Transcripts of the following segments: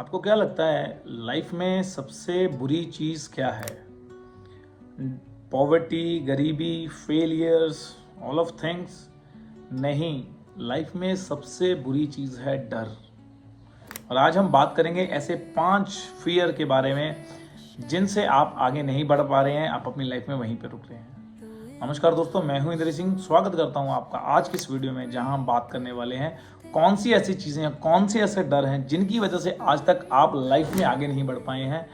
आपको क्या लगता है लाइफ में सबसे बुरी चीज़ क्या है? पॉवर्टी, गरीबी, फेलियर्स, ऑल ऑफ थिंग्स? नहीं, लाइफ में सबसे बुरी चीज़ है डर। और आज हम बात करेंगे ऐसे 5 फियर के बारे में जिनसे आप आगे नहीं बढ़ पा रहे हैं, आप अपनी लाइफ में वहीं पर रुक रहे हैं। नमस्कार दोस्तों, मैं हूं इंद्र सिंह। स्वागत करता हूं आपका आज की इस वीडियो में, जहां हम बात करने वाले हैं कौन सी ऐसी चीज़ें हैं, कौन से ऐसे डर हैं जिनकी वजह से आज तक आप लाइफ में आगे नहीं बढ़ पाए हैं।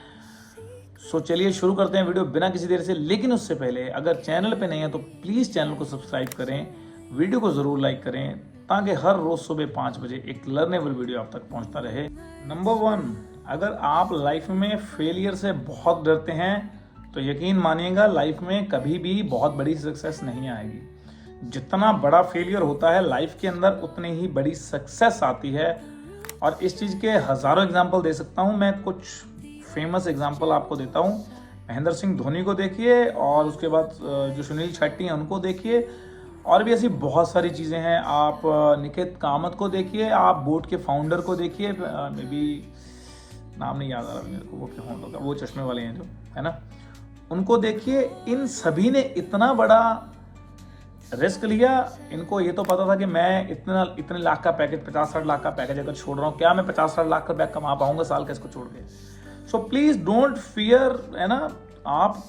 सो चलिए शुरू करते हैं वीडियो बिना किसी देर से। लेकिन उससे पहले अगर चैनल पे नहीं है तो प्लीज़ चैनल को सब्सक्राइब करें, वीडियो को ज़रूर लाइक करें ताकि हर रोज़ सुबह 5 बजे एक लर्नेबल वीडियो आप तक पहुंचता रहे। नंबर 1, अगर आप लाइफ में फेलियर से बहुत डरते हैं तो यकीन मानिएगा लाइफ में कभी भी बहुत बड़ी सक्सेस नहीं आएगी। जितना बड़ा फेलियर होता है लाइफ के अंदर उतनी ही बड़ी सक्सेस आती है। और इस चीज़ के हज़ारों एग्जाम्पल दे सकता हूँ। मैं कुछ फेमस एग्जाम्पल आपको देता हूँ। महेंद्र सिंह धोनी को देखिए, और उसके बाद जो सुनील शेट्टी हैं उनको देखिए, और भी ऐसी बहुत सारी चीज़ें हैं। आप निकेत कामत को देखिए, आप बोट के फाउंडर को देखिए, मे बी नाम नहीं याद आ रहा मेरे को, वो क्या होगा, वो चश्मे वाले हैं जो, है ना, उनको देखिए। इन सभी ने इतना बड़ा रिस्क लिया। इनको ये तो पता था कि मैं इतने लाख का पैकेज, 50-60 लाख का पैकेज अगर छोड़ रहा हूँ, क्या मैं 50-60 लाख का बैग कमा पाऊंगा साल का इसको छोड़ के? सो प्लीज डोंट फियर, है ना। आप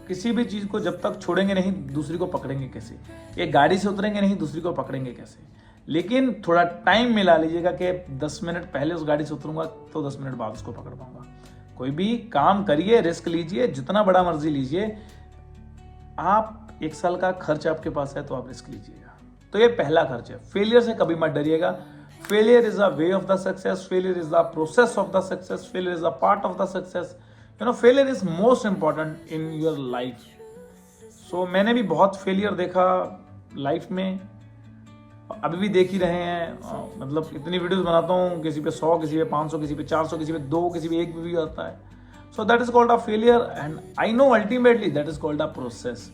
किसी भी चीज़ को जब तक छोड़ेंगे नहीं, दूसरी को पकड़ेंगे कैसे? एक गाड़ी से उतरेंगे नहीं, दूसरी को पकड़ेंगे कैसे? लेकिन थोड़ा टाइम मिला लीजिएगा कि 10 मिनट पहले उस गाड़ी से उतरूंगा तो 10 मिनट बाद उसको पकड़ पाऊंगा। कोई भी काम करिए, रिस्क लीजिए, जितना बड़ा मर्जी लीजिए। आप 1 साल का खर्च आपके पास है तो आप रिस्क लीजिएगा। तो ये पहला खर्च है। फेलियर से कभी मत डरिएगा। Failure is a way of the success, failure is the process of the success, failure is a part of the success. Failure is most important in your life. So मैंने भी बहुत फेलियर देखा life में, अभी भी देख ही रहे हैं। मतलब इतनी वीडियोस बनाता हूँ, किसी पे 100, किसी पे 500, किसी पे 400, किसी पे 2, किसी पे 1 भी आता है। So that is called a failure, and I know ultimately that is called a process.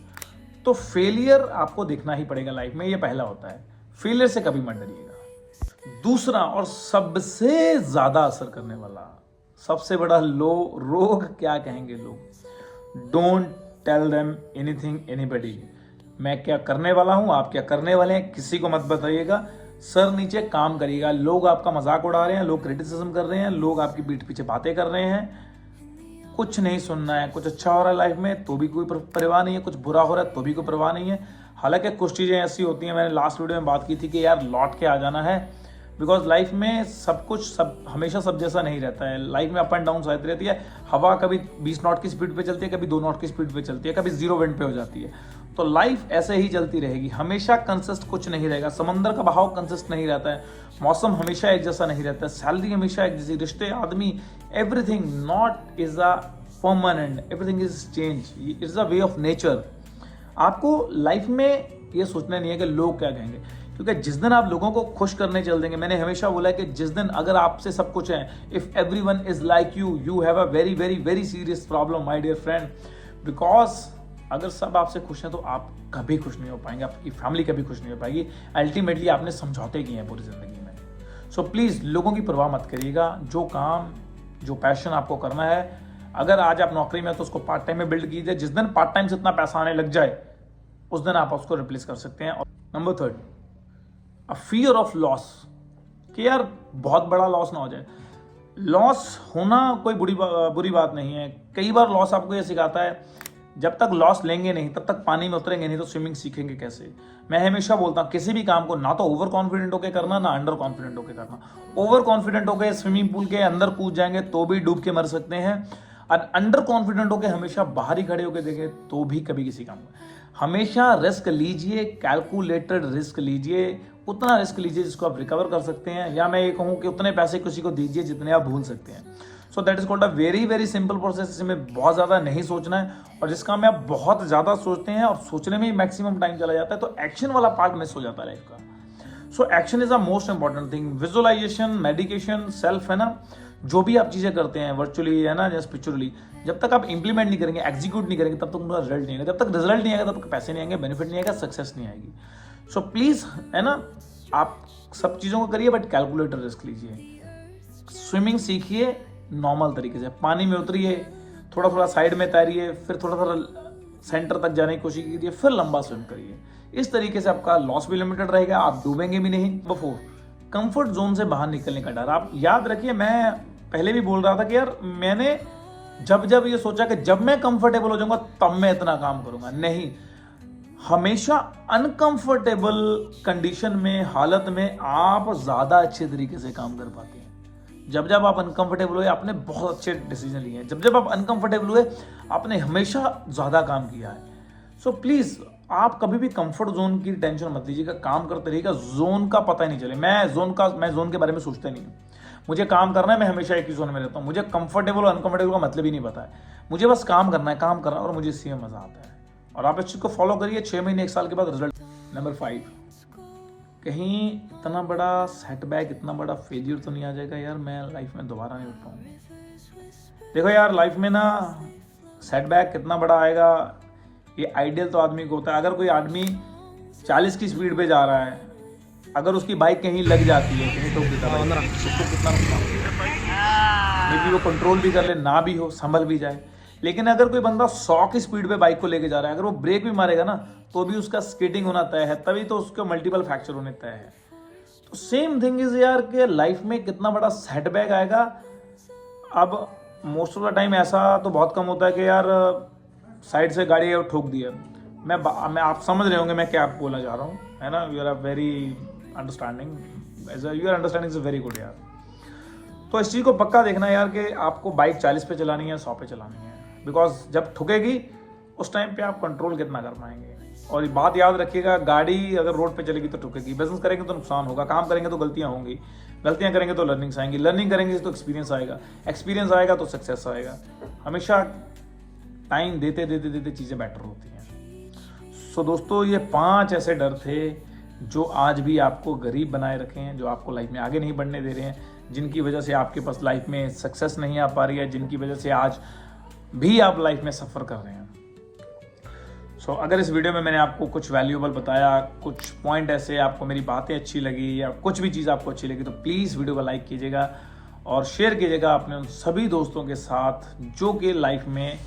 तो फेलियर आपको देखना ही पड़ेगा लाइफ में, ये पहला होता है। फेलियर से कभी मत डरिएगा। दूसरा और सबसे ज्यादा असर करने वाला, सबसे बड़ा रोग क्या कहेंगे लोग? Don't tell them anything anybody. मैं क्या करने वाला हूं, आप क्या करने वाले हैं, किसी को मत बताइएगा। सर नीचे काम करिएगा। लोग आपका मजाक उड़ा रहे हैं, लोग क्रिटिसिज्म कर रहे हैं, लोग आपकी पीठ पीछे बातें कर रहे हैं, कुछ नहीं सुनना है। कुछ अच्छा हो रहा है लाइफ में तो भी कोई परवाह नहीं है, कुछ बुरा हो रहा है तो भी कोई परवाह नहीं है। हालांकि कुछ चीज़ें ऐसी होती हैं, मैंने लास्ट वीडियो में बात की थी कि यार लौट के आ जाना है, बिकॉज लाइफ में सब हमेशा सब जैसा नहीं रहता है। लाइफ में अप एंड डाउन आती रहती है। हवा कभी 20 नॉट की स्पीड पे चलती है, कभी 2 नॉट की स्पीड पे चलती है, कभी 0 विंड पे हो जाती है। तो लाइफ ऐसे ही चलती रहेगी, हमेशा कंसिस्ट कुछ नहीं रहेगा। समंदर का बहाव कंसिस्ट नहीं रहता है, मौसम हमेशा एक जैसा नहीं रहता है, सैलरी हमेशा एक जैसी, रिश्ते, आदमी, everything not is a permanent, everything is change, it is a way of nature. आपको लाइफ में ये सोचना नहीं है कि लोग क्या कहेंगे, क्योंकि जिस दिन आप लोगों को खुश करने चल देंगे, मैंने हमेशा बोला है कि जिस दिन अगर आपसे सब कुछ है, if everyone is like you, you have a very very very serious problem my dear friend. Because अगर सब आपसे खुश हैं तो आप कभी खुश नहीं हो पाएंगे, आपकी फैमिली कभी खुश नहीं हो पाएगी। अल्टीमेटली आपने समझौते किए हैं पूरी जिंदगी में। सो प्लीज लोगों की परवाह मत करिएगा। जो काम, जो पैशन आपको करना है, अगर आज आप नौकरी में तो उसको पार्ट टाइम में बिल्ड कीजिए। जिस दिन पार्ट टाइम से इतना पैसा आने लग जाए उस दिन आप उसको रिप्लेस कर सकते हैं। और number 3, a fear of loss, कि यार बहुत बड़ा लॉस ना हो जाए। लॉस होना कोई बुरी बात नहीं है। कई बार लॉस आपको ये सिखाता है, जब तक लॉस लेंगे नहीं तब तक पानी में उतरेंगे नहीं तो स्विमिंग सीखेंगे कैसे? मैं हमेशा बोलता हूँ किसी भी काम को ना तो ओवर कॉन्फिडेंट होकर करना, ना अंडर कॉन्फिडेंट होकर करना। ओवर कॉन्फिडेंट होकर स्विमिंग पूल के अंदर कूद जाएंगे तो भी डूब के मर सकते हैं, और अंडर कॉन्फिडेंट होकर हमेशा बाहर ही खड़े होकर देखें तो भी कभी किसी काम में। हमेशा रिस्क लीजिए, कैलकुलेटेड रिस्क लीजिए, उतना रिस्क लीजिए जिसको आप रिकवर कर सकते हैं, या मैं ये कहूँ कि उतने पैसे किसी को दीजिए जितने आप भूल सकते हैं। So that is called a very very simple process. इसमें बहुत ज़्यादा नहीं सोचना है, और जिस काम में आप बहुत ज़्यादा सोचते हैं और सोचने में ही मैक्सिमम टाइम चला जाता है तो एक्शन वाला पार्ट मिस हो जाता है लाइफ का। So action is a most important thing. Visualisation, medication, self, है ना, जो भी आप चीज़ें करते हैं वर्चुअली, है ना, या स्पिरिचुअली, जब तक आप इंप्लीमेंट नहीं करेंगे, एग्जीक्यूट नहीं करेंगे, तब तक उनका रिजल्ट नहीं आएगा। जब तक रिजल्ट नहीं आएगा तब तक पैसे नहीं आएंगे, बेनिफिट नहीं आएगा, सक्सेस नहीं आएगी। सो प्लीज़, है ना, आप सब चीज़ों को करिए बट कैलकुलेटर रिस्क लीजिए। स्विमिंग सीखिए, नॉर्मल तरीके से। पानी में उतरिए, थोड़ा थोड़ा साइड में तैरिए, फिर थोड़ा थोड़ा सेंटर तक जाने की कोशिश कीजिए, फिर लंबा स्विम करिए। इस तरीके से आपका लॉस भी लिमिटेड रहेगा, आप डूबेंगे भी नहीं। नंबर 4, कंफर्ट जोन से बाहर निकलने का डर। आप याद रखिए, मैं पहले भी बोल रहा था कि यार मैंने जब ये सोचा कि जब मैं कंफर्टेबल हो जाऊंगा तब मैं इतना काम करूंगा, नहीं। हमेशा अनकंफर्टेबल कंडीशन में, हालत में आप ज्यादा अच्छे तरीके से काम कर पाते हैं। जब आप अनकंफर्टेबल हुए आपने बहुत अच्छे डिसीजन लिए हैं, जब आप अनकंफर्टेबल हुए आपने हमेशा ज्यादा काम किया है। सो प्लीज आप कभी भी कंफर्ट जोन की टेंशन मत लीजिएगा, काम करते रहिएगा, जोन का पता ही नहीं चले। मैं जोन के बारे में सोचता नहीं हूँ। मुझे काम करना है, मैं हमेशा एक ही जोन में रहता हूँ। मुझे कंफर्टेबल और अनकंफर्टेबल का मतलब ही नहीं पता है। मुझे बस काम करना है और मुझे इसी में मजा आता है। और आप इस चीज को फॉलो करिए, 6 महीने 1 साल के बाद रिजल्ट। नंबर 5, कहीं इतना बड़ा सेटबैक, इतना बड़ा फेलियर तो नहीं आ जाएगा यार मैं लाइफ में दोबारा नहीं उठ पाऊंगा। देखो यार, लाइफ में ना सेटबैक कितना बड़ा आएगा ये आइडियल तो आदमी को होता है। अगर कोई आदमी 40 की स्पीड पे जा रहा है, अगर उसकी बाइक कहीं लग जाती है, कहीं ठोक देता है, उसको कितना नुकसान होगा। मे बी वो कंट्रोल भी कर ले, ना भी हो, संभल भी जाए। लेकिन अगर कोई बंदा 100 की स्पीड पे बाइक को लेके जा रहा है, अगर वो ब्रेक भी मारेगा ना तो भी उसका स्किटिंग होना तय है, तभी तो उसके मल्टीपल फ्रैक्चर होने तय है। तो सेम थिंग इज यार कि लाइफ में कितना बड़ा सेटबैक आएगा। अब मोस्ट ऑफ द टाइम ऐसा तो बहुत कम होता है कि यार साइड से गाड़ी ठोक दिया। मैं आप समझ रहे होंगे मैं क्या बोलना चाह रहा हूँ, है ना। You are very understanding, your understanding is very good यार। तो इस चीज़ को पक्का देखना यार कि आपको बाइक 40 पे चलानी है, 100 पे चलानी है। बिकॉज जब ठुकेगी उस टाइम पे आप कंट्रोल कितना कर पाएंगे। और ये बात याद रखिएगा, गाड़ी अगर रोड पे चलेगी तो ठुकेगी, बिजनेस करेंगे तो नुकसान होगा, काम करेंगे तो गलतियां होंगी, गलतियां करेंगे तो लर्निंग्स आएंगी, लर्निंग करेंगे तो एक्सपीरियंस आएगा, एक्सपीरियंस आएगा तो सक्सेस आएगा। हमेशा टाइम देते देते देते चीज़ें बेटर होती हैं। सो दोस्तों, ये 5 ऐसे डर थे जो आज भी आपको गरीब बनाए रखे हैं, जो आपको लाइफ में आगे नहीं बढ़ने दे रहे हैं, जिनकी वजह से आपके पास लाइफ में सक्सेस नहीं आ पा रही है, जिनकी वजह से आज भी आप लाइफ में सफ़र कर रहे हैं। सो अगर इस वीडियो में मैंने आपको कुछ वैल्यूएबल बताया, कुछ पॉइंट ऐसे आपको मेरी बातें अच्छी लगी या कुछ भी चीज़ आपको अच्छी लगी, तो प्लीज़ वीडियो को लाइक कीजिएगा और शेयर कीजिएगा अपने उन सभी दोस्तों के साथ जो कि लाइफ में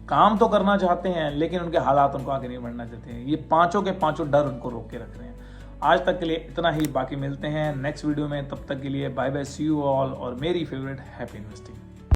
काम तो करना चाहते हैं लेकिन उनके हालात उनको आगे नहीं बढ़ना चाहते हैं। ये 5 के 5 डर उनको रोक के रख रहे हैं। आज तक के लिए इतना ही, बाकी मिलते हैं नेक्स्ट वीडियो में। तब तक के लिए bye bye, see you all, और मेरी फेवरेट हैप्पी इन्वेस्टिंग।